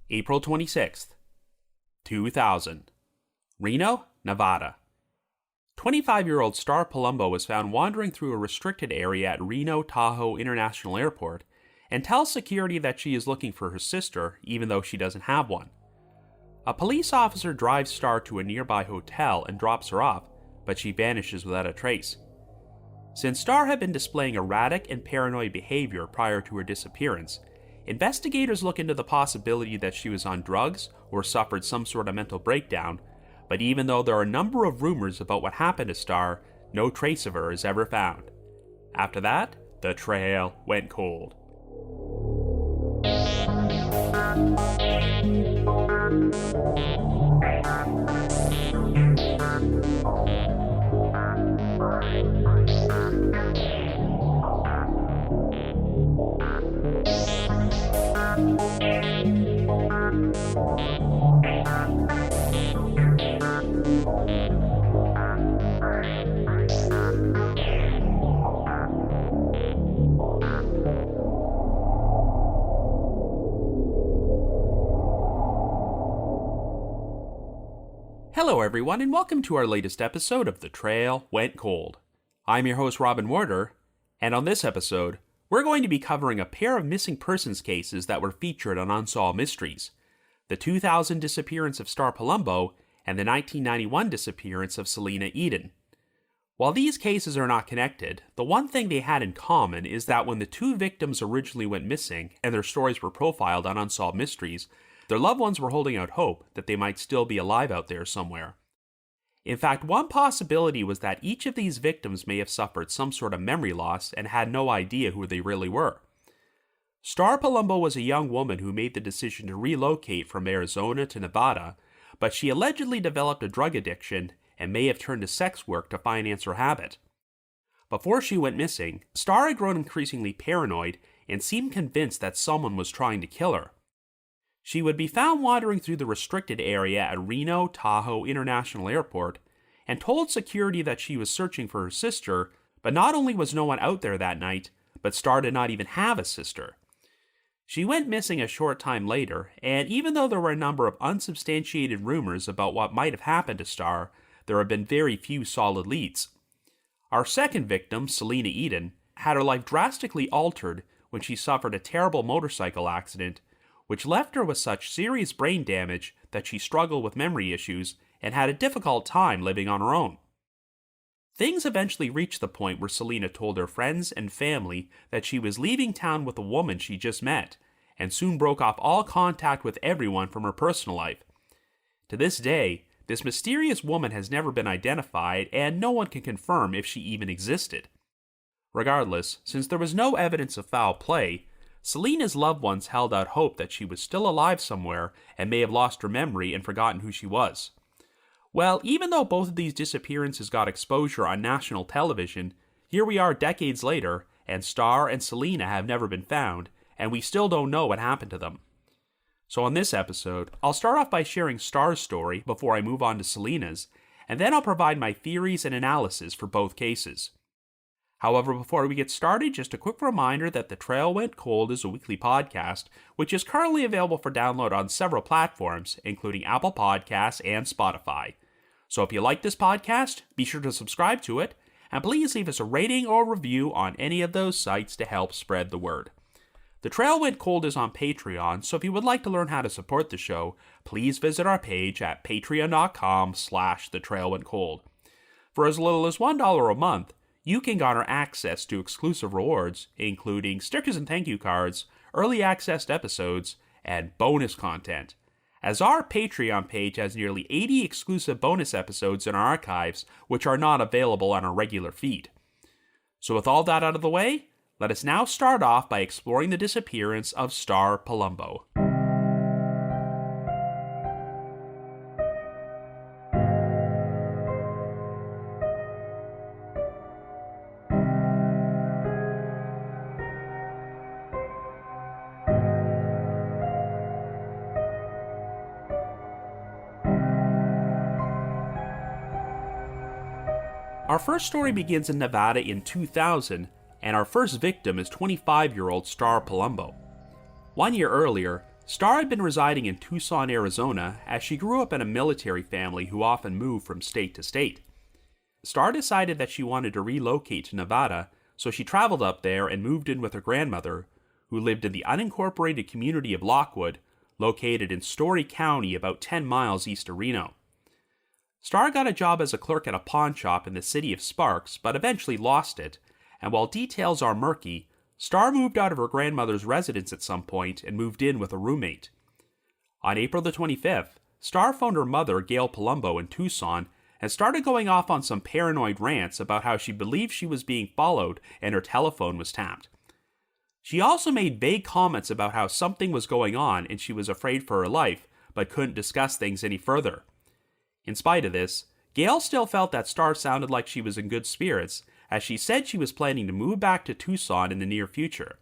April 26th, 2000. Reno, Nevada. 25-year-old Star Palumbo was found wandering through a restricted area at Reno-Tahoe International Airport and tells security that she is looking for her sister, even though she doesn't have one. A police officer drives Star to a nearby hotel and drops her off, but she vanishes without a trace. Since Star had been displaying erratic and paranoid behavior prior to her disappearance, investigators look into the possibility that she was on drugs or suffered some sort of mental breakdown, but even though there are a number of rumors about what happened to Star, no trace of her is ever found. After that, the trail went cold. Hello everyone, and welcome to our latest episode of The Trail Went Cold. I'm your host Robin Warder, and on this episode, we're going to be covering a pair of missing persons cases that were featured on Unsolved Mysteries: the 2000 disappearance of Star Palumbo and the 1991 disappearance of Selena Edon. While these cases are not connected, the one thing they had in common is that when the two victims originally went missing and their stories were profiled on Unsolved Mysteries, their loved ones were holding out hope that they might still be alive out there somewhere. In fact, one possibility was that each of these victims may have suffered some sort of memory loss and had no idea who they really were. Star Palumbo was a young woman who made the decision to relocate from Arizona to Nevada, but she allegedly developed a drug addiction and may have turned to sex work to finance her habit. Before she went missing, Star had grown increasingly paranoid and seemed convinced that someone was trying to kill her. She would be found wandering through the restricted area at Reno-Tahoe International Airport and told security that she was searching for her sister, but not only was no one out there that night, but Star did not even have a sister. She went missing a short time later, and even though there were a number of unsubstantiated rumors about what might have happened to Star, there have been very few solid leads. Our second victim, Selena Edon, had her life drastically altered when she suffered a terrible motorcycle accident, which left her with such serious brain damage that she struggled with memory issues and had a difficult time living on her own. Things eventually reached the point where Selena told her friends and family that she was leaving town with a woman she just met, and soon broke off all contact with everyone from her personal life. To this day, this mysterious woman has never been identified, and no one can confirm if she even existed. Regardless, since there was no evidence of foul play, Selena's loved ones held out hope that she was still alive somewhere and may have lost her memory and forgotten who she was. Well, even though both of these disappearances got exposure on national television, here we are decades later, and Star and Selena have never been found, and we still don't know what happened to them. So on this episode, I'll start off by sharing Star's story before I move on to Selena's, and then I'll provide my theories and analysis for both cases. However, before we get started, just a quick reminder that The Trail Went Cold is a weekly podcast, which is currently available for download on several platforms, including Apple Podcasts and Spotify. So if you like this podcast, be sure to subscribe to it, and please leave us a rating or review on any of those sites to help spread the word. The Trail Went Cold is on Patreon, so if you would like to learn how to support the show, please visit our page at patreon.com/thetrailwentcold. For as little as $1 a month, you can garner access to exclusive rewards, including stickers and thank you cards, early access to episodes, and bonus content, as our Patreon page has nearly 80 exclusive bonus episodes in our archives, which are not available on our regular feed. So with all that out of the way, let us now start off by exploring the disappearance of Star Palumbo. Our first story begins in Nevada in 2000, and our first victim is 25-year-old Star Palumbo. 1 year earlier, Star had been residing in Tucson, Arizona, as she grew up in a military family who often moved from state to state. Star decided that she wanted to relocate to Nevada, so she traveled up there and moved in with her grandmother, who lived in the unincorporated community of Lockwood, located in Story County about 10 miles east of Reno. Star got a job as a clerk at a pawn shop in the city of Sparks, but eventually lost it, and while details are murky, Star moved out of her grandmother's residence at some point and moved in with a roommate. On April the 25th, Star phoned her mother, Gail Palumbo, in Tucson and started going off on some paranoid rants about how she believed she was being followed and her telephone was tapped. She also made vague comments about how something was going on and she was afraid for her life, but couldn't discuss things any further. In spite of this, Gail still felt that Star sounded like she was in good spirits, as she said she was planning to move back to Tucson in the near future.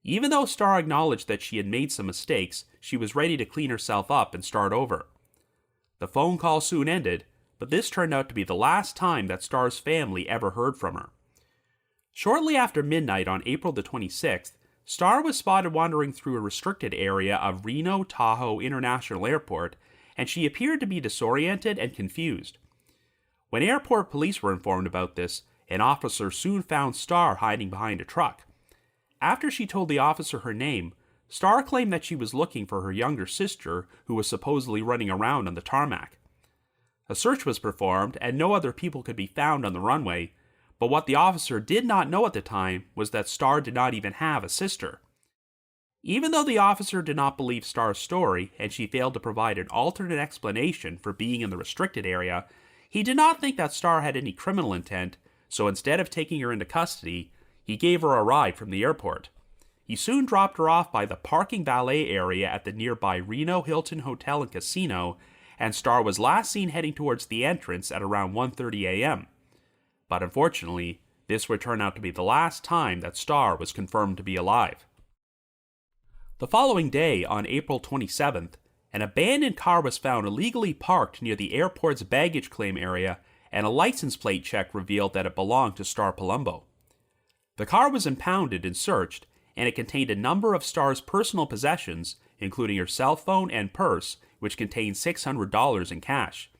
Even though Star acknowledged that she had made some mistakes, she was ready to clean herself up and start over. The phone call soon ended, but this turned out to be the last time that Star's family ever heard from her. Shortly after midnight on April the 26th, Star was spotted wandering through a restricted area of Reno-Tahoe International Airport, and she appeared to be disoriented and confused. When airport police were informed about this, an officer soon found Star hiding behind a truck. After she told the officer her name, Star claimed that she was looking for her younger sister, who was supposedly running around on the tarmac. A search was performed, and no other people could be found on the runway, but what the officer did not know at the time was that Star did not even have a sister. Even though the officer did not believe Star's story, and she failed to provide an alternate explanation for being in the restricted area, he did not think that Star had any criminal intent, so instead of taking her into custody, he gave her a ride from the airport. He soon dropped her off by the parking valet area at the nearby Reno Hilton Hotel and Casino, and Star was last seen heading towards the entrance at around 1:30 a.m. But unfortunately, this would turn out to be the last time that Star was confirmed to be alive. The following day, on April 27th, an abandoned car was found illegally parked near the airport's baggage claim area, and a license plate check revealed that it belonged to Star Palumbo. The car was impounded and searched, and it contained a number of Star's personal possessions, including her cell phone and purse, which contained $600 in cash.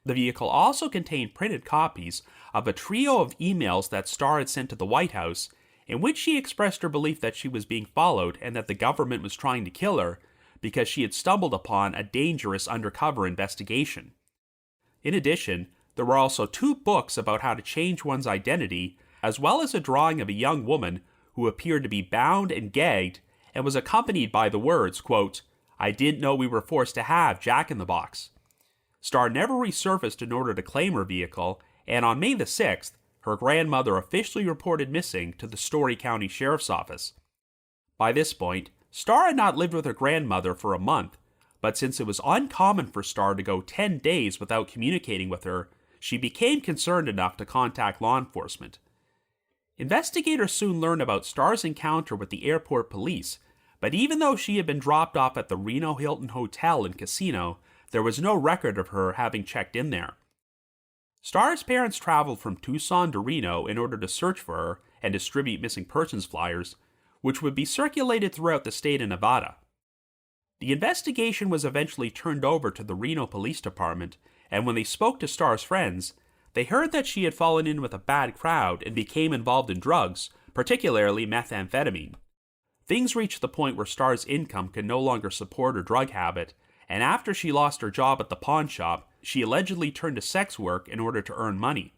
The vehicle also contained printed copies of a trio of emails that Star had sent to the White House, in which she expressed her belief that she was being followed and that the government was trying to kill her because she had stumbled upon a dangerous undercover investigation. In addition, there were also 2 books about how to change one's identity, as well as a drawing of a young woman who appeared to be bound and gagged and was accompanied by the words, quote, "I didn't know we were forced to have Jack-in-the-Box." Star never resurfaced in order to claim her vehicle, and on May the 6th, her grandmother officially reported missing to the Story County Sheriff's Office. By this point, Star had not lived with her grandmother for a month, but since it was uncommon for Star to go 10 days without communicating with her, she became concerned enough to contact law enforcement. Investigators soon learned about Star's encounter with the airport police, but even though she had been dropped off at the Reno Hilton Hotel and Casino, there was no record of her having checked in there. Star's parents traveled from Tucson to Reno in order to search for her and distribute missing persons flyers, which would be circulated throughout the state of Nevada. The investigation was eventually turned over to the Reno Police Department, and when they spoke to Star's friends, they heard that she had fallen in with a bad crowd and became involved in drugs, particularly methamphetamine. Things reached the point where Star's income could no longer support her drug habit, and after she lost her job at the pawn shop, she allegedly turned to sex work in order to earn money.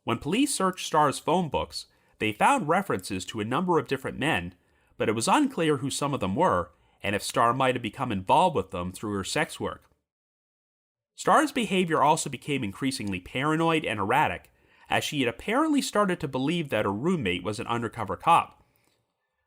When police searched Star's phone books, they found references to a number of different men, but it was unclear who some of them were, and if Star might have become involved with them through her sex work. Star's behavior also became increasingly paranoid and erratic, as she had apparently started to believe that her roommate was an undercover cop.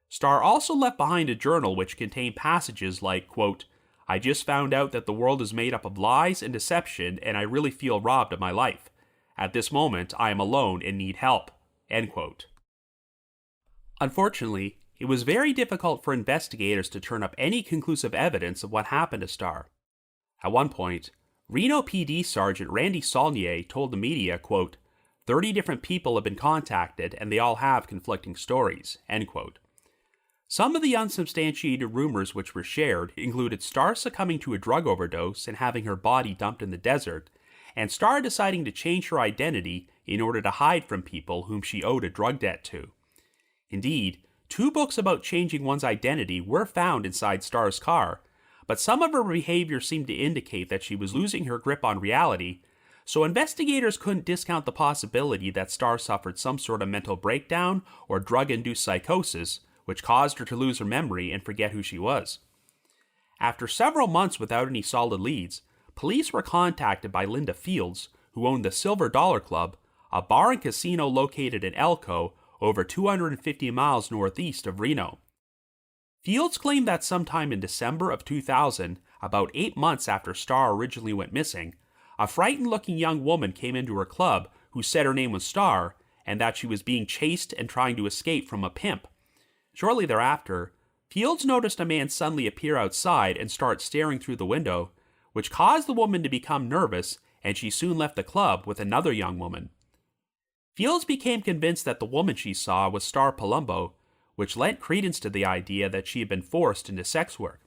Star also left behind a journal which contained passages like, quote, "I just found out that the world is made up of lies and deception, and I really feel robbed of my life. At this moment, I am alone and need help." End quote. Unfortunately, it was very difficult for investigators to turn up any conclusive evidence of what happened to Star. At one point, Reno PD Sergeant Randy Saulnier told the media, quote, 30 different people have been contacted and they all have conflicting stories, end quote. Some of the unsubstantiated rumors which were shared included Star succumbing to a drug overdose and having her body dumped in the desert, and Star deciding to change her identity in order to hide from people whom she owed a drug debt to. Indeed, 2 books about changing one's identity were found inside Star's car, but some of her behavior seemed to indicate that she was losing her grip on reality, so investigators couldn't discount the possibility that Star suffered some sort of mental breakdown or drug-induced psychosis, which caused her to lose her memory and forget who she was. After several months without any solid leads, police were contacted by Linda Fields, who owned the Silver Dollar Club, a bar and casino located in Elko, over 250 miles northeast of Reno. Fields claimed that sometime in December of 2000, about 8 months after Star originally went missing, a frightened-looking young woman came into her club who said her name was Star and that she was being chased and trying to escape from a pimp. Shortly thereafter, Fields noticed a man suddenly appear outside and start staring through the window, which caused the woman to become nervous, and she soon left the club with another young woman. Fields became convinced that the woman she saw was Star Palumbo, which lent credence to the idea that she had been forced into sex work.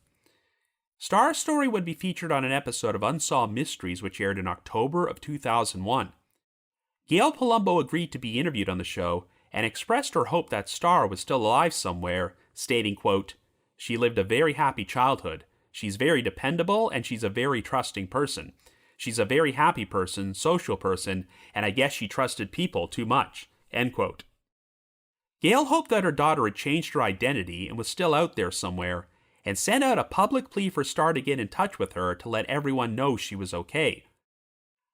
Star's story would be featured on an episode of Unsolved Mysteries which aired in October of 2001. Gail Palumbo agreed to be interviewed on the show and expressed her hope that Star was still alive somewhere, stating, quote, "She lived a very happy childhood. She's very dependable and she's a very trusting person. She's a very happy person, social person, and I guess she trusted people too much," end quote. Gail hoped that her daughter had changed her identity and was still out there somewhere, and sent out a public plea for Star to get in touch with her to let everyone know she was okay.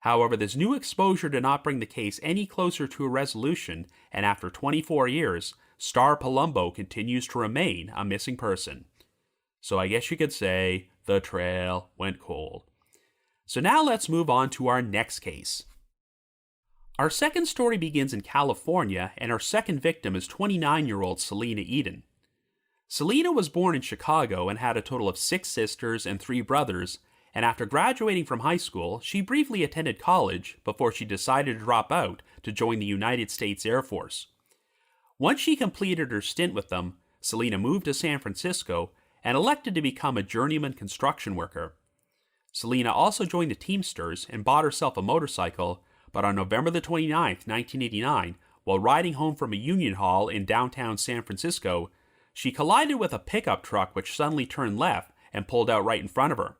However, this new exposure did not bring the case any closer to a resolution, and after 24 years, Star Palumbo continues to remain a missing person. So I guess you could say the trail went cold. So now let's move on to our next case. Our second story begins in California, and our second victim is 29-year-old Selena Edon. Selena was born in Chicago and had a total of 6 sisters and 3 brothers, and after graduating from high school, she briefly attended college before she decided to drop out to join the United States Air Force. Once she completed her stint with them, Selena moved to San Francisco and elected to become a journeyman construction worker. Selena also joined the Teamsters and bought herself a motorcycle, but on November the 29th, 1989, while riding home from a union hall in downtown San Francisco, she collided with a pickup truck which suddenly turned left and pulled out right in front of her.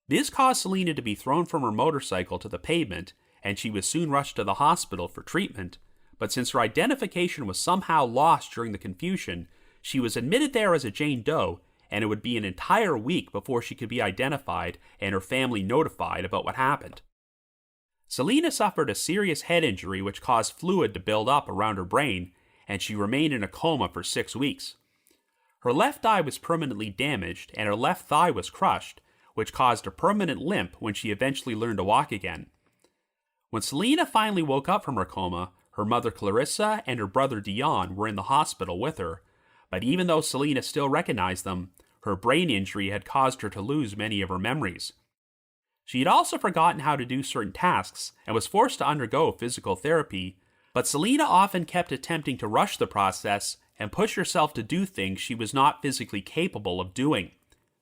This caused Selena to be thrown from her motorcycle to the pavement, and she was soon rushed to the hospital for treatment, but since her identification was somehow lost during the confusion, she was admitted there as a Jane Doe, and it would be an entire week before she could be identified and her family notified about what happened. Selena suffered a serious head injury which caused fluid to build up around her brain, and she remained in a coma for 6 weeks. Her left eye was permanently damaged, and her left thigh was crushed, which caused a permanent limp when she eventually learned to walk again. When Selena finally woke up from her coma, her mother Clarissa and her brother Dion were in the hospital with her, but even though Selena still recognized them, her brain injury had caused her to lose many of her memories. She had also forgotten how to do certain tasks and was forced to undergo physical therapy, but Selena often kept attempting to rush the process and push herself to do things she was not physically capable of doing.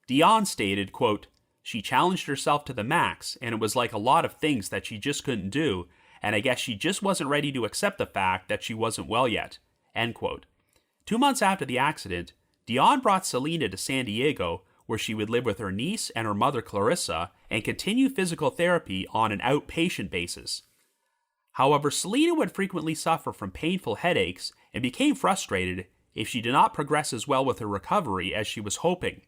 Dion stated, quote, "She challenged herself to the max, and it was like a lot of things that she just couldn't do, and I guess she just wasn't ready to accept the fact that she wasn't well yet," end quote. 2 months after the accident, Dion brought Selena to San Diego, where she would live with her niece and her mother Clarissa and continue physical therapy on an outpatient basis. However, Selena would frequently suffer from painful headaches and became frustrated if she did not progress as well with her recovery as she was hoping.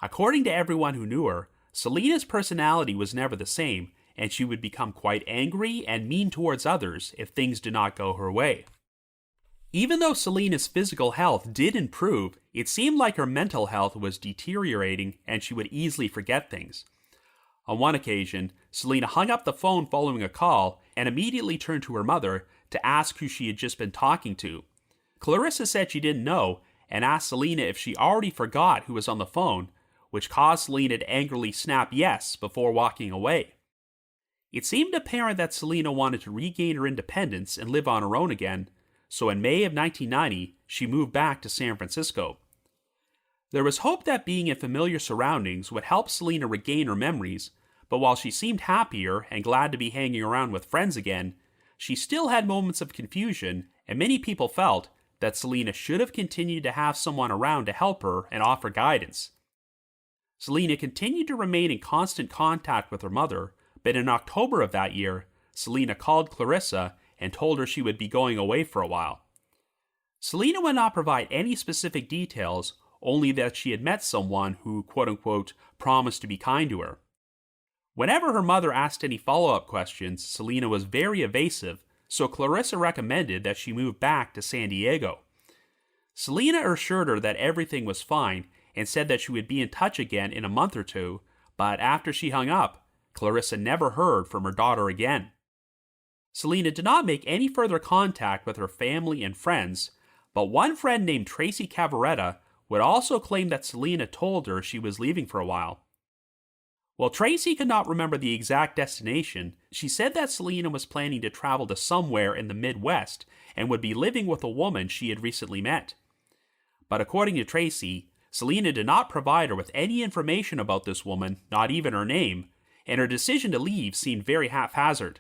According to everyone who knew her, Selena's personality was never the same, and she would become quite angry and mean towards others if things did not go her way. Even though Selena's physical health did improve, it seemed like her mental health was deteriorating and she would easily forget things. On one occasion, Selena hung up the phone following a call and immediately turned to her mother to ask who she had just been talking to. Clarissa said she didn't know and asked Selena if she already forgot who was on the phone, which caused Selena to angrily snap yes before walking away. It seemed apparent that Selena wanted to regain her independence and live on her own again, so in May of 1990, she moved back to San Francisco. There was hope that being in familiar surroundings would help Selena regain her memories, but while she seemed happier and glad to be hanging around with friends again, she still had moments of confusion, and many people felt that Selena should have continued to have someone around to help her and offer guidance. Selena continued to remain in constant contact with her mother, but in October of that year, Selena called Clarissa and told her she would be going away for a while. Selena would not provide any specific details, only that she had met someone who, quote-unquote, promised to be kind to her. Whenever her mother asked any follow-up questions, Selena was very evasive, so Clarissa recommended that she move back to San Diego. Selena assured her that everything was fine and said that she would be in touch again in a month or two, but after she hung up, Clarissa never heard from her daughter again. Selena did not make any further contact with her family and friends, but one friend named Tracy Cavaretta would also claim that Selena told her she was leaving for a while. While Tracy could not remember the exact destination, she said that Selena was planning to travel to somewhere in the Midwest and would be living with a woman she had recently met. But according to Tracy, Selena did not provide her with any information about this woman, not even her name, and her decision to leave seemed very haphazard.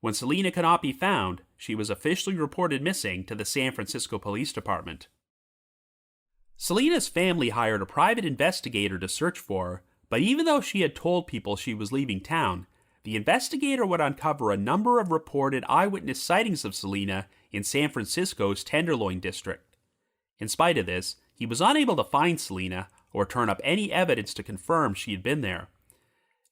When Selena could not be found, she was officially reported missing to the San Francisco Police Department. Selena's family hired a private investigator to search for her, but even though she had told people she was leaving town, the investigator would uncover a number of reported eyewitness sightings of Selena in San Francisco's Tenderloin district. In spite of this, he was unable to find Selena or turn up any evidence to confirm she had been there.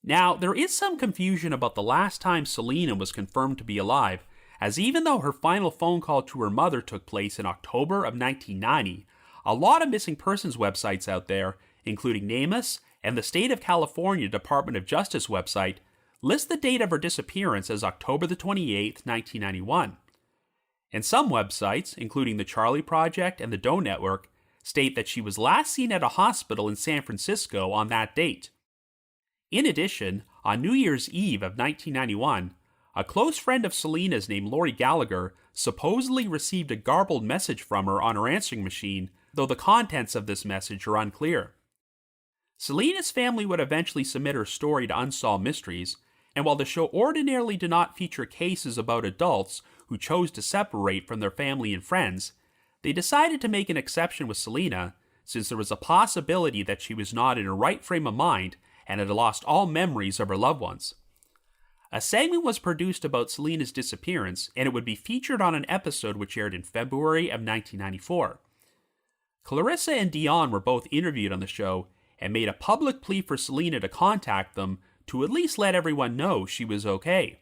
Now, there is some confusion about the last time Selena was confirmed to be alive, as even though her final phone call to her mother took place in October of 1990, a lot of missing persons websites out there, including NamUs and the State of California Department of Justice website, list the date of her disappearance as October the 28th, 1991. And some websites, including the Charlie Project and the Doe Network, state that she was last seen at a hospital in San Francisco on that date. In addition, on New Year's Eve of 1991, a close friend of Selena's named Lori Gallagher supposedly received a garbled message from her on her answering machine, though the contents of this message are unclear. Selena's family would eventually submit her story to Unsolved Mysteries, and while the show ordinarily did not feature cases about adults who chose to separate from their family and friends, they decided to make an exception with Selena, since there was a possibility that she was not in her right frame of mind and had lost all memories of her loved ones. A segment was produced about Selena's disappearance, and it would be featured on an episode which aired in February of 1994. Clarissa and Dion were both interviewed on the show and made a public plea for Selena to contact them to at least let everyone know she was okay.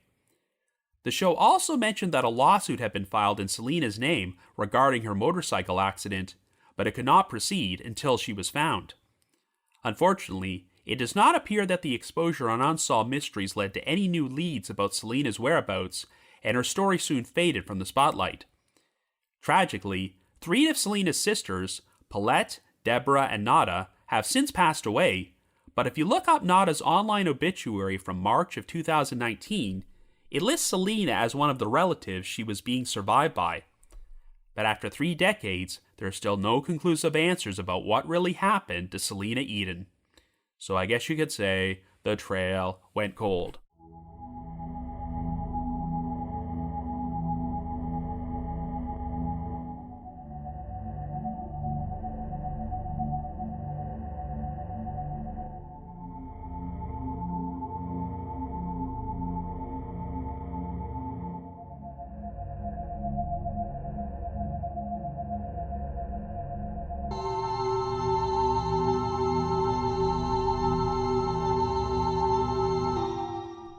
The show also mentioned that a lawsuit had been filed in Selena's name regarding her motorcycle accident, but it could not proceed until she was found. Unfortunately, it does not appear that the exposure on Unsolved Mysteries led to any new leads about Selena's whereabouts, and her story soon faded from the spotlight. Tragically, 3 of Selena's sisters, Paulette, Deborah, and Nada, have since passed away, but if you look up Nada's online obituary from March of 2019, it lists Selena as one of the relatives she was being survived by. But after 3 decades, there are still no conclusive answers about what really happened to Selena Edon. So I guess you could say the trail went cold.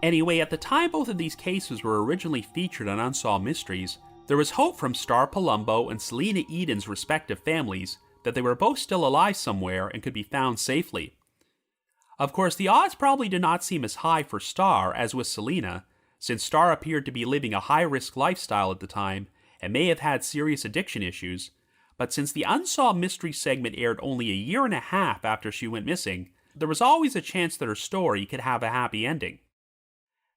Anyway, at the time both of these cases were originally featured on Unsolved Mysteries, there was hope from Star Palumbo and Selena Edon's respective families that they were both still alive somewhere and could be found safely. Of course, the odds probably did not seem as high for Star as with Selena, since Star appeared to be living a high-risk lifestyle at the time and may have had serious addiction issues, but since the Unsolved Mysteries segment aired only a year and a half after she went missing, there was always a chance that her story could have a happy ending.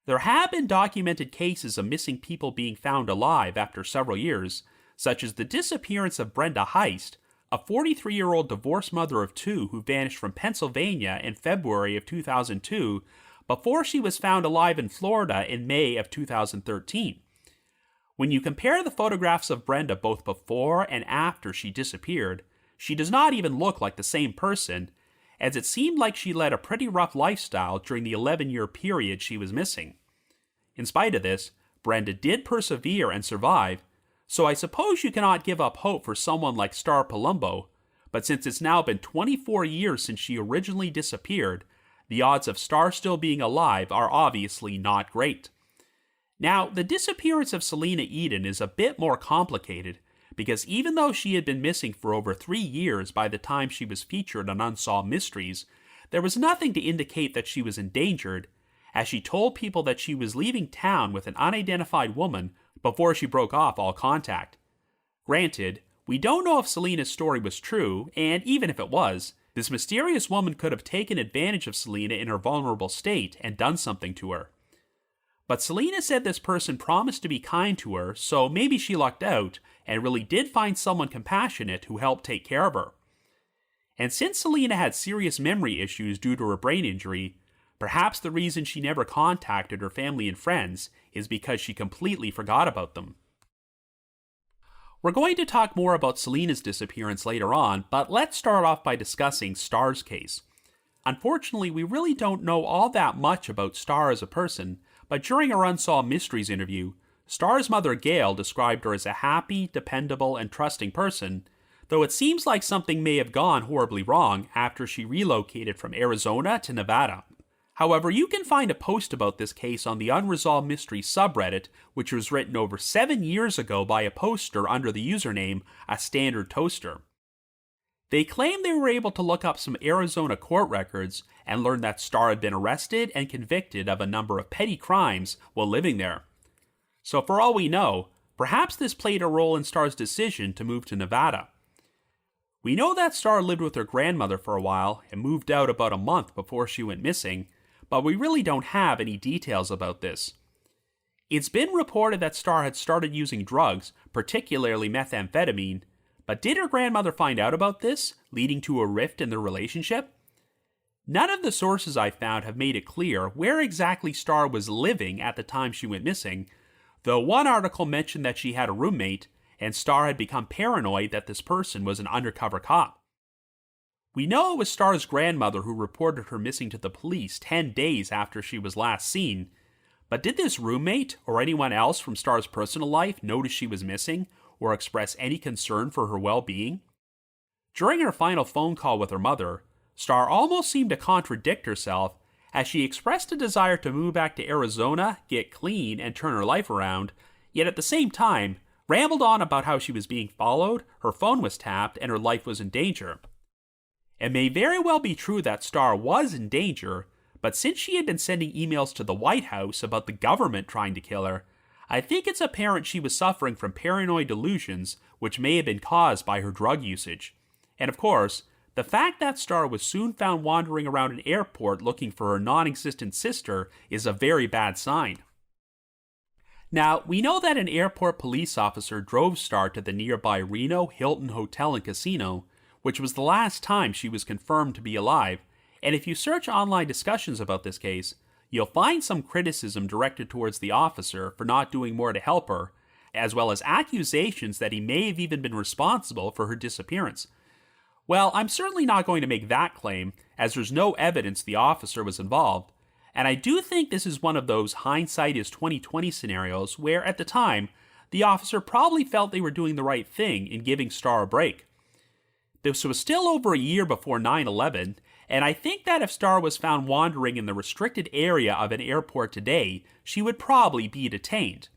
There have been documented cases of missing people being found alive after several years, such as the disappearance of Brenda Heist, a 43-year-old divorced mother of two who vanished from Pennsylvania in February of 2002 before she was found alive in Florida in May of 2013. When you compare the photographs of Brenda both before and after she disappeared, she does not even look like the same person, as it seemed like she led a pretty rough lifestyle during the 11-year period she was missing. In spite of this, Brenda did persevere and survive, so I suppose you cannot give up hope for someone like Star Palumbo, but since it's now been 24 years since she originally disappeared, the odds of Star still being alive are obviously not great. Now, the disappearance of Selena Edon is a bit more complicated, because even though she had been missing for over 3 years by the time she was featured on Unsolved Mysteries, there was nothing to indicate that she was endangered, as she told people that she was leaving town with an unidentified woman before she broke off all contact. Granted, we don't know if Selena's story was true, and even if it was, this mysterious woman could have taken advantage of Selena in her vulnerable state and done something to her. But Selena said this person promised to be kind to her, so maybe she lucked out and really did find someone compassionate who helped take care of her. And since Selena had serious memory issues due to her brain injury, perhaps the reason she never contacted her family and friends is because she completely forgot about them. We're going to talk more about Selena's disappearance later on, but let's start off by discussing Star's case. Unfortunately, we really don't know all that much about Star as a person, but during our Unsolved Mysteries interview, Star's mother Gail described her as a happy, dependable, and trusting person, though it seems like something may have gone horribly wrong after she relocated from Arizona to Nevada. However, you can find a post about this case on the Unresolved Mysteries subreddit, which was written over 7 years ago by a poster under the username A Standard Toaster. They claim they were able to look up some Arizona court records and learn that Star had been arrested and convicted of a number of petty crimes while living there. So for all we know, perhaps this played a role in Star's decision to move to Nevada. We know that Star lived with her grandmother for a while and moved out about a month before she went missing, but we really don't have any details about this. It's been reported that Star had started using drugs, particularly methamphetamine, but did her grandmother find out about this, leading to a rift in their relationship? None of the sources I found have made it clear where exactly Star was living at the time she went missing, though one article mentioned that she had a roommate, and Star had become paranoid that this person was an undercover cop. We know it was Star's grandmother who reported her missing to the police 10 days after she was last seen, but did this roommate or anyone else from Star's personal life notice she was missing or express any concern for her well-being? During her final phone call with her mother, Star almost seemed to contradict herself as she expressed a desire to move back to Arizona, get clean, and turn her life around, yet at the same time rambled on about how she was being followed, her phone was tapped, and her life was in danger. It may very well be true that Star was in danger, but since she had been sending emails to the White House about the government trying to kill her, I think it's apparent she was suffering from paranoid delusions which may have been caused by her drug usage. And of course, the fact that Star was soon found wandering around an airport looking for her non-existent sister is a very bad sign. Now, we know that an airport police officer drove Star to the nearby Reno Hilton Hotel and Casino, which was the last time she was confirmed to be alive, and if you search online discussions about this case, you'll find some criticism directed towards the officer for not doing more to help her, as well as accusations that he may have even been responsible for her disappearance. Well, I'm certainly not going to make that claim, as there's no evidence the officer was involved, and I do think this is one of those hindsight is 20/20 scenarios where, at the time, the officer probably felt they were doing the right thing in giving Star a break. This was still over a year before 9/11, and I think that if Star was found wandering in the restricted area of an airport today, she would probably be detained.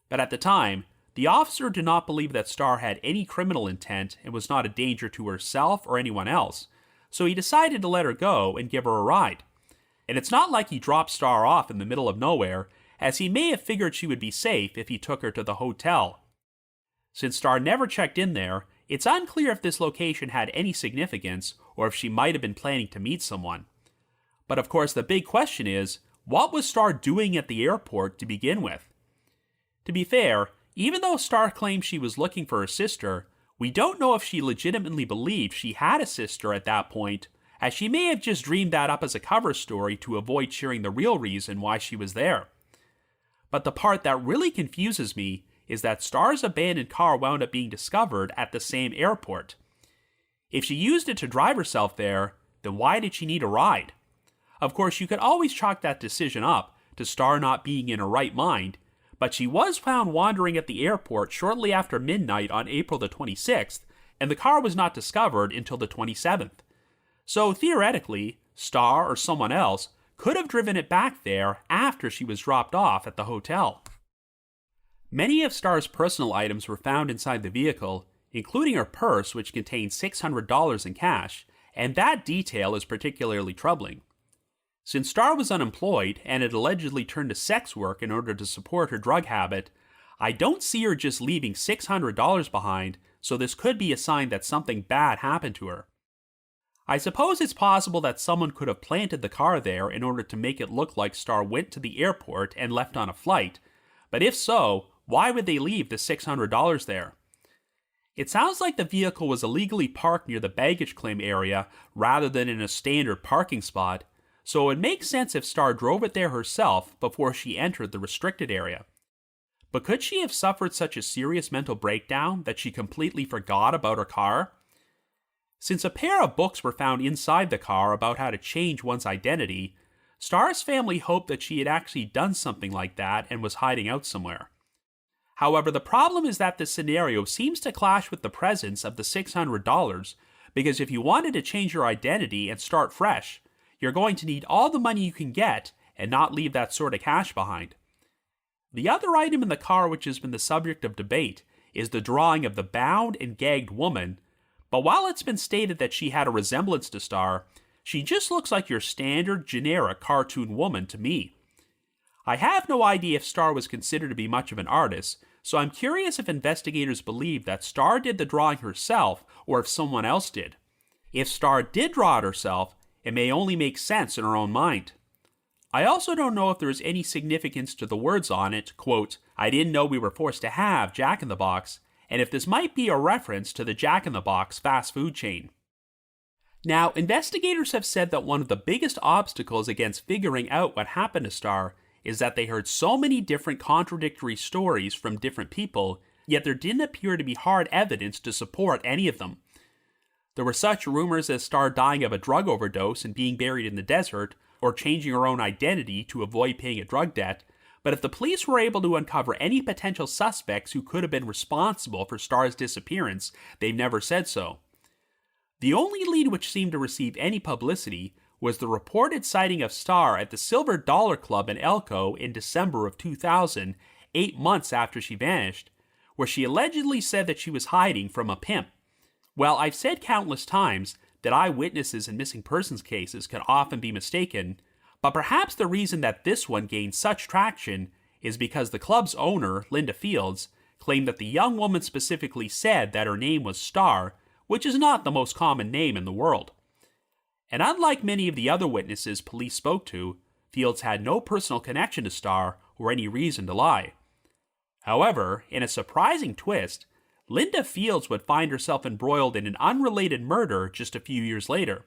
But at the time, the officer did not believe that Star had any criminal intent and was not a danger to herself or anyone else, so he decided to let her go and give her a ride. And it's not like he dropped Star off in the middle of nowhere, as he may have figured she would be safe if he took her to the hotel. Since Star never checked in there, it's unclear if this location had any significance or if she might have been planning to meet someone. But of course the big question is, what was Star doing at the airport to begin with? To be fair, even though Star claimed she was looking for her sister, We don't know if she legitimately believed she had a sister at that point, as she may have just dreamed that up as a cover story to avoid sharing the real reason why she was there. But the part that really confuses me is that Star's abandoned car wound up being discovered at the same airport. If she used it to drive herself there, then why did she need a ride? Of course, you could always chalk that decision up to Star not being in her right mind, but she was found wandering at the airport shortly after midnight on April the 26th, and the car was not discovered until the 27th. So theoretically, Star or someone else could have driven it back there after she was dropped off at the hotel. Many of Star's personal items were found inside the vehicle, including her purse, which contained $600 in cash, and that detail is particularly troubling. Since Star was unemployed and had allegedly turned to sex work in order to support her drug habit, I don't see her just leaving $600 behind, so this could be a sign that something bad happened to her. I suppose it's possible that someone could have planted the car there in order to make it look like Star went to the airport and left on a flight, but if so, why would they leave the $600 there? It sounds like the vehicle was illegally parked near the baggage claim area rather than in a standard parking spot, so it would make sense if Star drove it there herself before she entered the restricted area. But could she have suffered such a serious mental breakdown that she completely forgot about her car? Since a pair of books were found inside the car about how to change one's identity, Star's family hoped that she had actually done something like that and was hiding out somewhere. However, the problem is that this scenario seems to clash with the presence of the $600, because if you wanted to change your identity and start fresh, you're going to need all the money you can get and not leave that sort of cash behind. The other item in the car which has been the subject of debate is the drawing of the bound and gagged woman, but while it's been stated that she had a resemblance to Star, she just looks like your standard, generic cartoon woman to me. I have no idea if Star was considered to be much of an artist, so I'm curious if investigators believe that Star did the drawing herself or if someone else did. If Star did draw it herself, it may only make sense in her own mind. I also don't know if there is any significance to the words on it, quote, "I didn't know we were forced to have Jack in the Box," and if this might be a reference to the Jack in the Box fast food chain. Now, investigators have said that one of the biggest obstacles against figuring out what happened to Star is that they heard so many different contradictory stories from different people, yet there didn't appear to be hard evidence to support any of them. There were such rumors as Star dying of a drug overdose and being buried in the desert, or changing her own identity to avoid paying a drug debt, but if the police were able to uncover any potential suspects who could have been responsible for Star's disappearance, they've never said so. The only lead which seemed to receive any publicity was the reported sighting of Star at the Silver Dollar Club in Elko in December of 2000, 8 months after she vanished, where she allegedly said that she was hiding from a pimp. Well, I've said countless times that eyewitnesses in missing persons cases can often be mistaken, but perhaps the reason that this one gained such traction is because the club's owner, Linda Fields, claimed that the young woman specifically said that her name was Star, which is not the most common name in the world. And unlike many of the other witnesses police spoke to, Fields had no personal connection to Star or any reason to lie. However, in a surprising twist, Linda Fields would find herself embroiled in an unrelated murder just a few years later.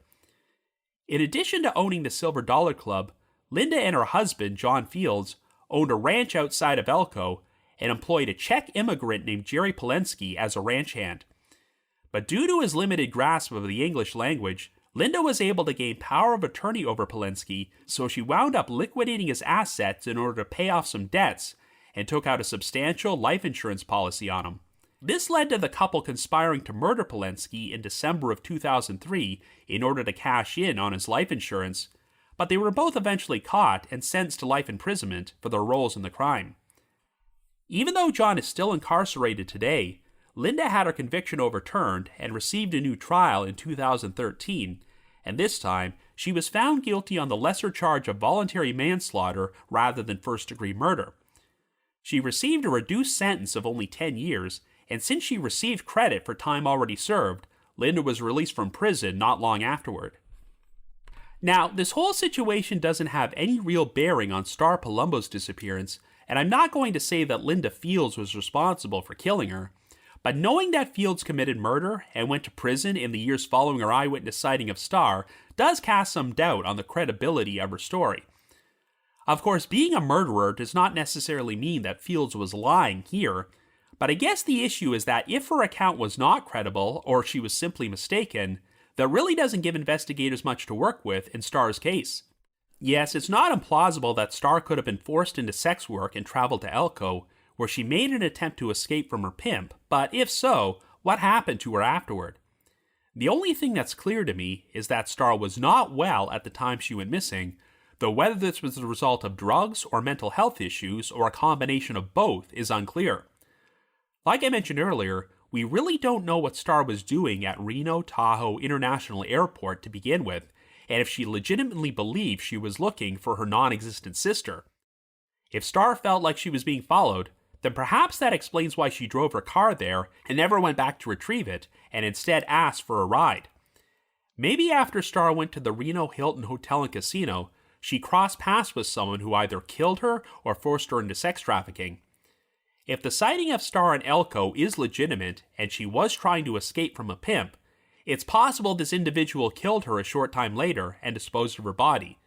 In addition to owning the Silver Dollar Club, Linda and her husband, John Fields, owned a ranch outside of Elko and employed a Czech immigrant named Jerry Polensky as a ranch hand. But due to his limited grasp of the English language, Linda was able to gain power of attorney over Polensky, so she wound up liquidating his assets in order to pay off some debts and took out a substantial life insurance policy on him. This led to the couple conspiring to murder Polensky in December of 2003 in order to cash in on his life insurance, but they were both eventually caught and sentenced to life imprisonment for their roles in the crime. Even though John is still incarcerated today, Linda had her conviction overturned and received a new trial in 2013, and this time she was found guilty on the lesser charge of voluntary manslaughter rather than first-degree murder. She received a reduced sentence of only 10 years, and since she received credit for time already served, Linda was released from prison not long afterward. Now, this whole situation doesn't have any real bearing on Star Palumbo's disappearance, and I'm not going to say that Linda Fields was responsible for killing her, But knowing that Fields committed murder and went to prison in the years following her eyewitness sighting of Starr does cast some doubt on the credibility of her story. Of course, being a murderer does not necessarily mean that Fields was lying here, but I guess the issue is that if her account was not credible or she was simply mistaken, that really doesn't give investigators much to work with in Starr's case. Yes, it's not implausible that Starr could have been forced into sex work and traveled to Elko, where she made an attempt to escape from her pimp, but if so, what happened to her afterward? The only thing that's clear to me is that Starr was not well at the time she went missing, though whether this was the result of drugs or mental health issues or a combination of both is unclear. Like I mentioned earlier, we really don't know what Starr was doing at Reno-Tahoe International Airport to begin with, and if she legitimately believed she was looking for her non-existent sister. If Starr felt like she was being followed, then perhaps that explains why she drove her car there and never went back to retrieve it, and instead asked for a ride. Maybe after Starr went to the Reno Hilton Hotel and Casino, she crossed paths with someone who either killed her or forced her into sex trafficking. If the sighting of Starr in Elko is legitimate and she was trying to escape from a pimp, it's possible this individual killed her a short time later and disposed of her body.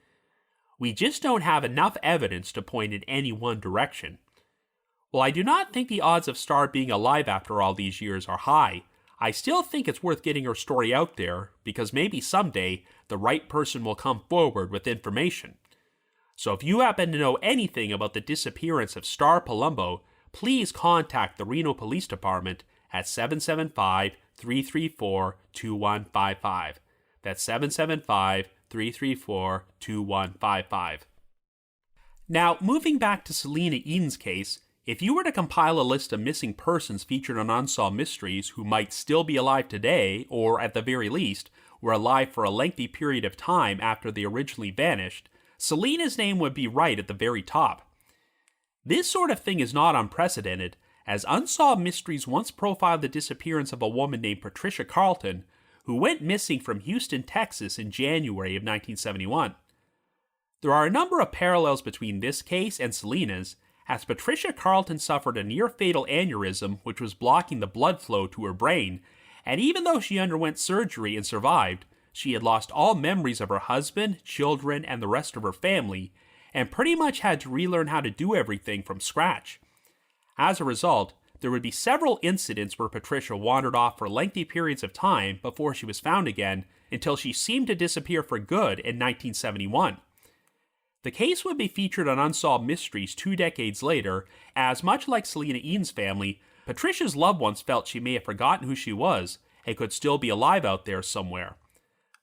We just don't have enough evidence to point in any one direction. While I do not think the odds of Starr being alive after all these years are high, I still think it's worth getting her story out there because maybe someday the right person will come forward with information. So if you happen to know anything about the disappearance of Star Palumbo, please contact the Reno Police Department at 775-334-2155. That's 775-334-2155. Now, moving back to Selena Edon's case, if you were to compile a list of missing persons featured on Unsolved Mysteries who might still be alive today, or at the very least, were alive for a lengthy period of time after they originally vanished, Selena's name would be right at the very top. This sort of thing is not unprecedented, as Unsolved Mysteries once profiled the disappearance of a woman named Patricia Carlton, who went missing from Houston, Texas in January of 1971. There are a number of parallels between this case and Selena's, as Patricia Carlton suffered a near-fatal aneurysm which was blocking the blood flow to her brain, and even though she underwent surgery and survived, she had lost all memories of her husband, children, and the rest of her family, and pretty much had to relearn how to do everything from scratch. As a result, there would be several incidents where Patricia wandered off for lengthy periods of time before she was found again, until she seemed to disappear for good in 1971. The case would be featured on Unsolved Mysteries 2 decades later, as much like Selena Edon's family, Patricia's loved ones felt she may have forgotten who she was and could still be alive out there somewhere.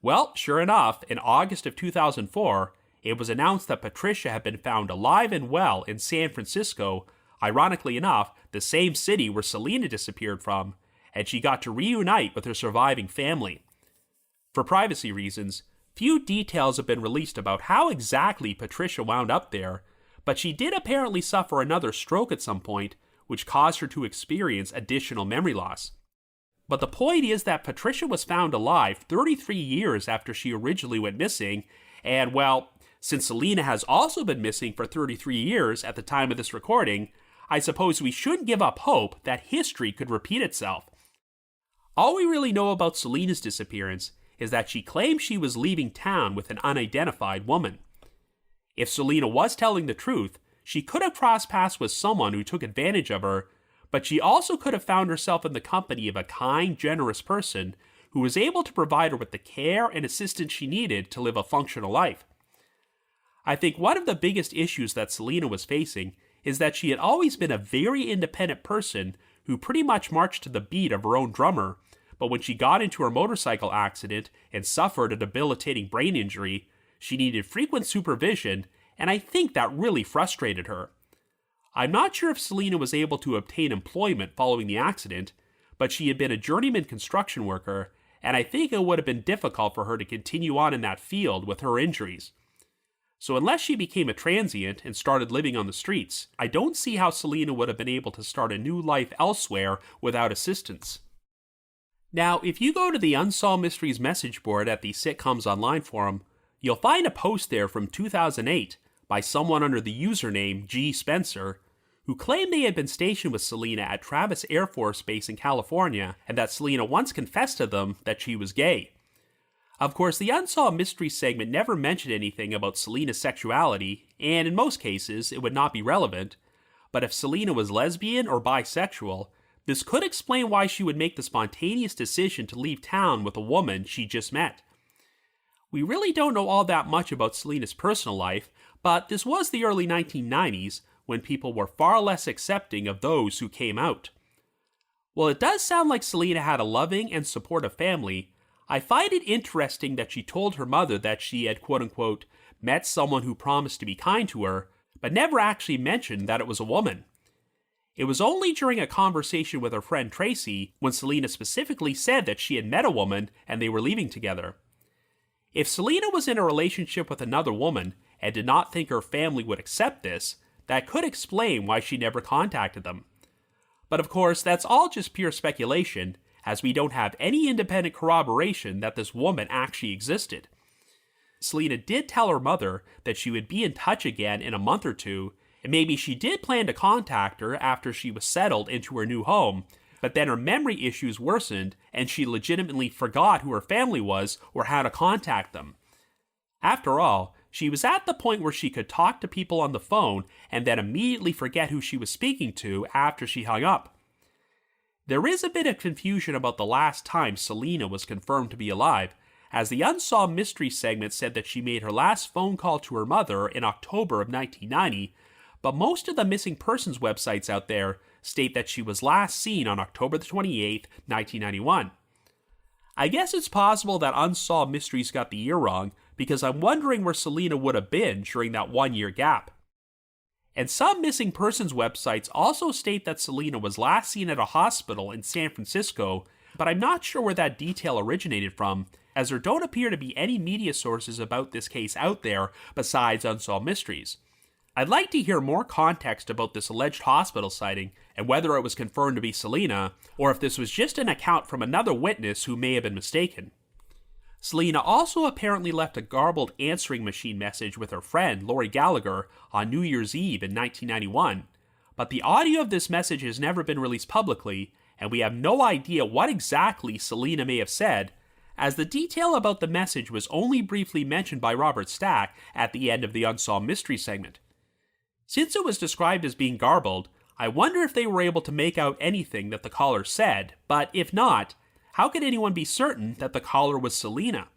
Well, sure enough, in August of 2004, it was announced that Patricia had been found alive and well in San Francisco, ironically enough, the same city where Selena disappeared from, and she got to reunite with her surviving family. For privacy reasons, few details have been released about how exactly Patricia wound up there, but she did apparently suffer another stroke at some point, which caused her to experience additional memory loss. But the point is that Patricia was found alive 33 years after she originally went missing, and well, since Selena has also been missing for 33 years at the time of this recording, I suppose we shouldn't give up hope that history could repeat itself. All we really know about Selena's disappearance is that she claimed she was leaving town with an unidentified woman. If Selena was telling the truth, she could have crossed paths with someone who took advantage of her, but she also could have found herself in the company of a kind, generous person who was able to provide her with the care and assistance she needed to live a functional life. I think one of the biggest issues that Selena was facing is that she had always been a very independent person who pretty much marched to the beat of her own drummer, but when she got into her motorcycle accident and suffered a debilitating brain injury, she needed frequent supervision, and I think that really frustrated her. I'm not sure if Selena was able to obtain employment following the accident, but she had been a journeyman construction worker, and I think it would have been difficult for her to continue on in that field with her injuries. So unless she became a transient and started living on the streets, I don't see how Selena would have been able to start a new life elsewhere without assistance. Now, if you go to the Unsolved Mysteries message board at the Sitcoms Online forum, you'll find a post there from 2008 by someone under the username G. Spencer, who claimed they had been stationed with Selena at Travis Air Force Base in California, and that Selena once confessed to them that she was gay. Of course, the Unsolved Mysteries segment never mentioned anything about Selena's sexuality, and in most cases, it would not be relevant. But if Selena was lesbian or bisexual, this could explain why she would make the spontaneous decision to leave town with a woman she just met. We really don't know all that much about Selena's personal life, but this was the early 1990s, when people were far less accepting of those who came out. While it does sound like Selena had a loving and supportive family, I find it interesting that she told her mother that she had quote-unquote met someone who promised to be kind to her, but never actually mentioned that it was a woman. It was only during a conversation with her friend Tracy when Selena specifically said that she had met a woman and they were leaving together. If Selena was in a relationship with another woman and did not think her family would accept this, that could explain why she never contacted them. But of course, that's all just pure speculation, as we don't have any independent corroboration that this woman actually existed. Selena did tell her mother that she would be in touch again in a month or two, and maybe she did plan to contact her after she was settled into her new home, but then her memory issues worsened and she legitimately forgot who her family was or how to contact them. After all, she was at the point where she could talk to people on the phone and then immediately forget who she was speaking to after she hung up. There is a bit of confusion about the last time Selena was confirmed to be alive, as the Unsolved Mysteries segment said that she made her last phone call to her mother in October of 1990, but most of the missing persons websites out there state that she was last seen on October 28, 1991. I guess it's possible that Unsolved Mysteries got the year wrong, because I'm wondering where Selena would have been during that 1-year gap. And some missing persons websites also state that Selena was last seen at a hospital in San Francisco, but I'm not sure where that detail originated from, as there don't appear to be any media sources about this case out there besides Unsolved Mysteries. I'd like to hear more context about this alleged hospital sighting and whether it was confirmed to be Selena, or if this was just an account from another witness who may have been mistaken. Selena also apparently left a garbled answering machine message with her friend Lori Gallagher on New Year's Eve in 1991, but the audio of this message has never been released publicly, and we have no idea what exactly Selena may have said, as the detail about the message was only briefly mentioned by Robert Stack at the end of the Unsolved Mysteries segment. Since it was described as being garbled, I wonder if they were able to make out anything that the caller said, but if not, how could anyone be certain that the caller was Selena?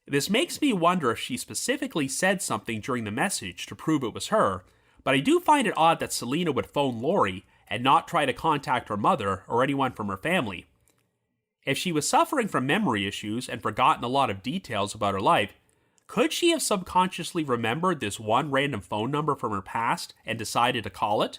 This makes me wonder if she specifically said something during the message to prove it was her, but I do find it odd that Selena would phone Lori and not try to contact her mother or anyone from her family. If she was suffering from memory issues and forgotten a lot of details about her life, could she have subconsciously remembered this one random phone number from her past and decided to call it?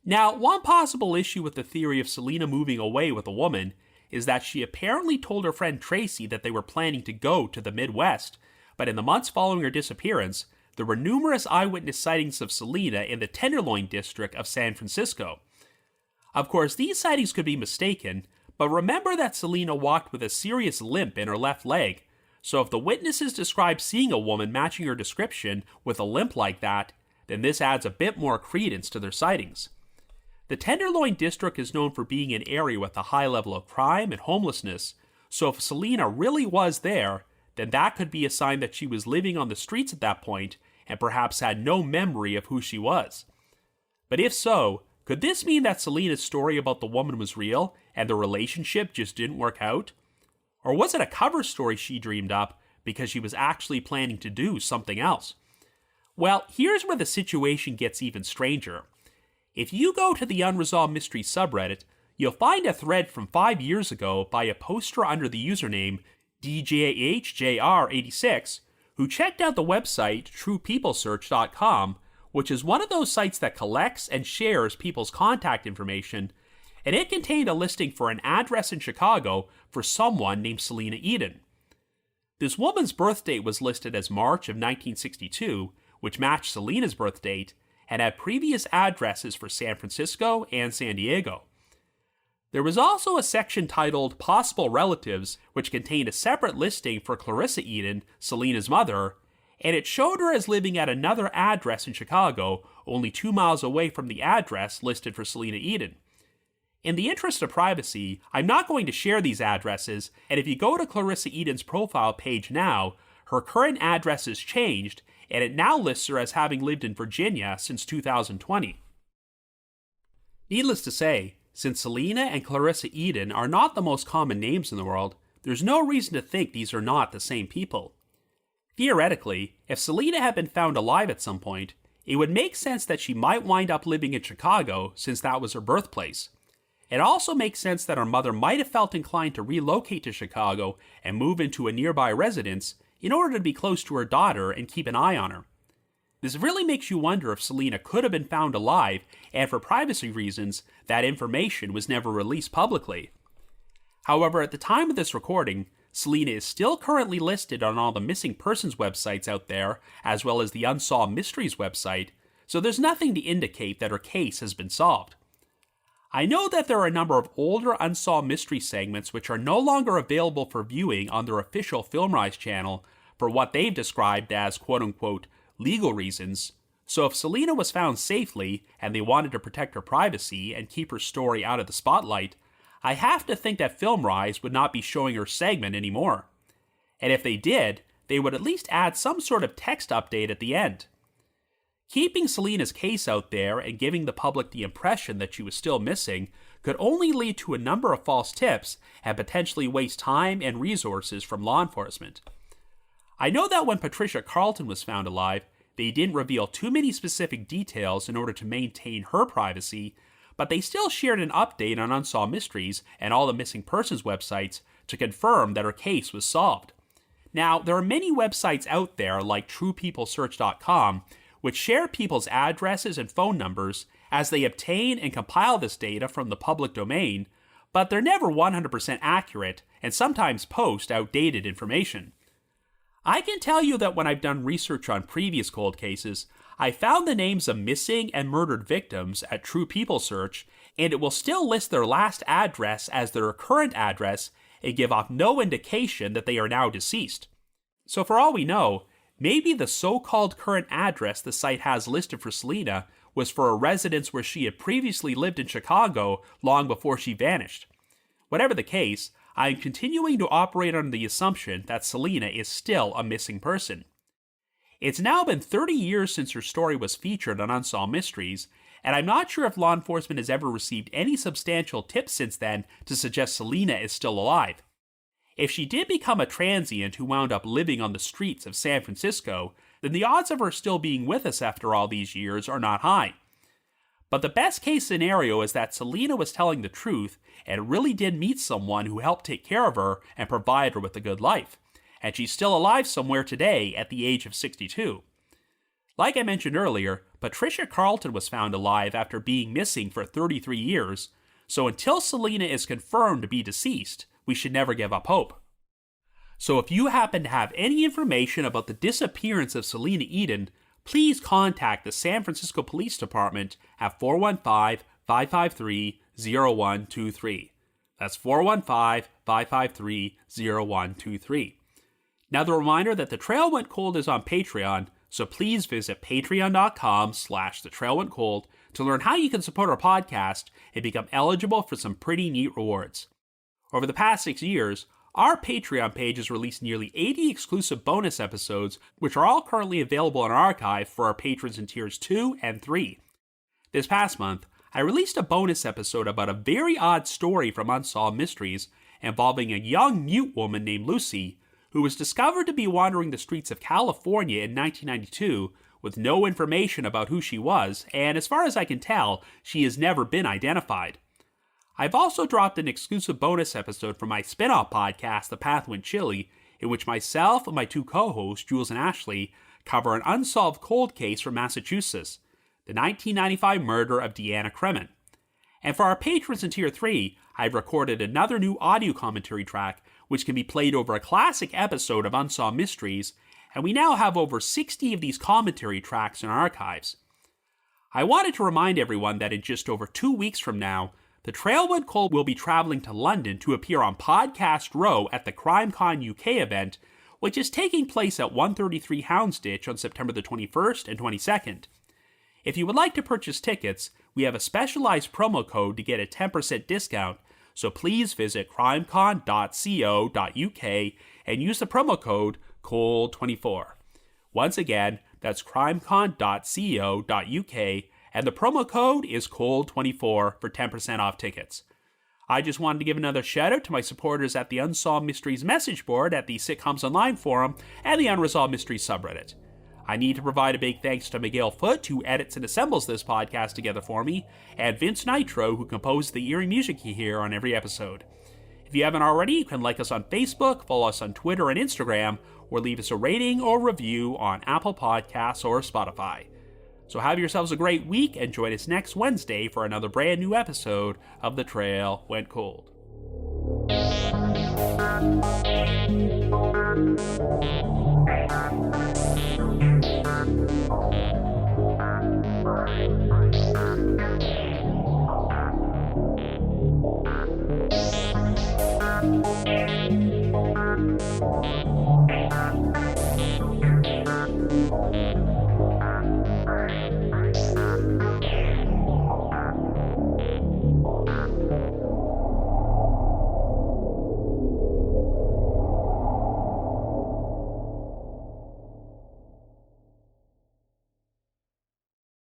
Now, one possible issue with the theory of Selena moving away with a woman is that she apparently told her friend Tracy that they were planning to go to the Midwest, but in the months following her disappearance, there were numerous eyewitness sightings of Selena in the Tenderloin district of San Francisco. Of course, these sightings could be mistaken, but remember that Selena walked with a serious limp in her left leg, so if the witnesses describe seeing a woman matching her description with a limp like that, then this adds a bit more credence to their sightings. The Tenderloin district is known for being an area with a high level of crime and homelessness, so if Selena really was there, then that could be a sign that she was living on the streets at that point and perhaps had no memory of who she was. But if so, could this mean that Selena's story about the woman was real and the relationship just didn't work out? Or was it a cover story she dreamed up because she was actually planning to do something else? Well, here's where the situation gets even stranger. If you go to the Unresolved Mysteries subreddit, you'll find a thread from 5 years ago by a poster under the username DJHJR86, who checked out the website TruePeopleSearch.com, which is one of those sites that collects and shares people's contact information, and it contained a listing for an address in Chicago for someone named Selena Edon. This woman's birth date was listed as March of 1962, which matched Selena's birth date, and had previous addresses for San Francisco and San Diego. There was also a section titled Possible Relatives, which contained a separate listing for Clarissa Edon, Selena's mother, and it showed her as living at another address in Chicago, only 2 miles away from the address listed for Selena Edon. In the interest of privacy, I'm not going to share these addresses, and if you go to Clarissa Edon's profile page now, her current address is changed, and it now lists her as having lived in Virginia since 2020. Needless to say, since Selena and Clarissa Edon are not the most common names in the world, there's no reason to think these are not the same people. Theoretically, if Selena had been found alive at some point, it would make sense that she might wind up living in Chicago since that was her birthplace. It also makes sense that her mother might have felt inclined to relocate to Chicago and move into a nearby residence in order to be close to her daughter and keep an eye on her. This really makes you wonder if Selena could have been found alive, and for privacy reasons, that information was never released publicly. However, at the time of this recording, Selena is still currently listed on all the missing persons websites out there, as well as the Unsolved Mysteries website, so there's nothing to indicate that her case has been solved. I know that there are a number of older Unsolved Mysteries segments which are no longer available for viewing on their official FilmRise channel for what they've described as quote-unquote legal reasons, so if Selena was found safely and they wanted to protect her privacy and keep her story out of the spotlight, I have to think that FilmRise would not be showing her segment anymore. And if they did, they would at least add some sort of text update at the end. Keeping Selena's case out there and giving the public the impression that she was still missing could only lead to a number of false tips and potentially waste time and resources from law enforcement. I know that when Patricia Carlton was found alive, they didn't reveal too many specific details in order to maintain her privacy, but they still shared an update on Unsolved Mysteries and all the missing persons websites to confirm that her case was solved. Now, there are many websites out there like TruePeopleSearch.com which share people's addresses and phone numbers as they obtain and compile this data from the public domain, but they're never 100% accurate and sometimes post outdated information. I can tell you that when I've done research on previous cold cases, I found the names of missing and murdered victims at True People Search, and it will still list their last address as their current address and give off no indication that they are now deceased. So for all we know, maybe the so-called current address the site has listed for Selena was for a residence where she had previously lived in Chicago long before she vanished. Whatever the case, I am continuing to operate under the assumption that Selena is still a missing person. It's now been 30 years since her story was featured on Unsolved Mysteries, and I'm not sure if law enforcement has ever received any substantial tips since then to suggest Selena is still alive. If she did become a transient who wound up living on the streets of San Francisco, then the odds of her still being with us after all these years are not high. But the best case scenario is that Selena was telling the truth and really did meet someone who helped take care of her and provide her with a good life, and she's still alive somewhere today at the age of 62. Like I mentioned earlier, Patricia Carlton was found alive after being missing for 33 years, so until Selena is confirmed to be deceased, we should never give up hope. So if you happen to have any information about the disappearance of Selena Edon, please contact the San Francisco Police Department at 415-553-0123. That's 415-553-0123. Now the reminder that The Trail Went Cold is on Patreon, so please visit patreon.com/thetrailwentcold to learn how you can support our podcast and become eligible for some pretty neat rewards. Over the past 6 years, our Patreon page has released nearly 80 exclusive bonus episodes, which are all currently available in our archive for our patrons in tiers 2 and 3. This past month, I released a bonus episode about a very odd story from Unsolved Mysteries involving a young mute woman named Lucy, who was discovered to be wandering the streets of California in 1992 with no information about who she was, and as far as I can tell, she has never been identified. I've also dropped an exclusive bonus episode from my spin-off podcast, The Path Went Chilly, in which myself and my two co-hosts, Jules and Ashley, cover an unsolved cold case from Massachusetts, the 1995 murder of Deanna Kremen. And for our patrons in Tier 3, I've recorded another new audio commentary track, which can be played over a classic episode of Unsolved Mysteries, and we now have over 60 of these commentary tracks in our archives. I wanted to remind everyone that in just over 2 weeks from now, The Trail Went Cold will be traveling to London to appear on Podcast Row at the CrimeCon UK event, which is taking place at 133 Houndsditch on September the 21st and 22nd. If you would like to purchase tickets, we have a specialized promo code to get a 10% discount, so please visit crimecon.co.uk and use the promo code COLD24. Once again, that's crimecon.co.uk, and the promo code is COLD24 for 10% off tickets. I just wanted to give another shout out to my supporters at the Unsolved Mysteries message board at the Sitcoms Online forum and the Unresolved Mysteries subreddit. I need to provide a big thanks to Miguel Foote, who edits and assembles this podcast together for me, and Vince Nitro, who composed the eerie music you hear on every episode. If you haven't already, you can like us on Facebook, follow us on Twitter and Instagram, or leave us a rating or review on Apple Podcasts or Spotify. So have yourselves a great week and join us next Wednesday for another brand new episode of The Trail Went Cold.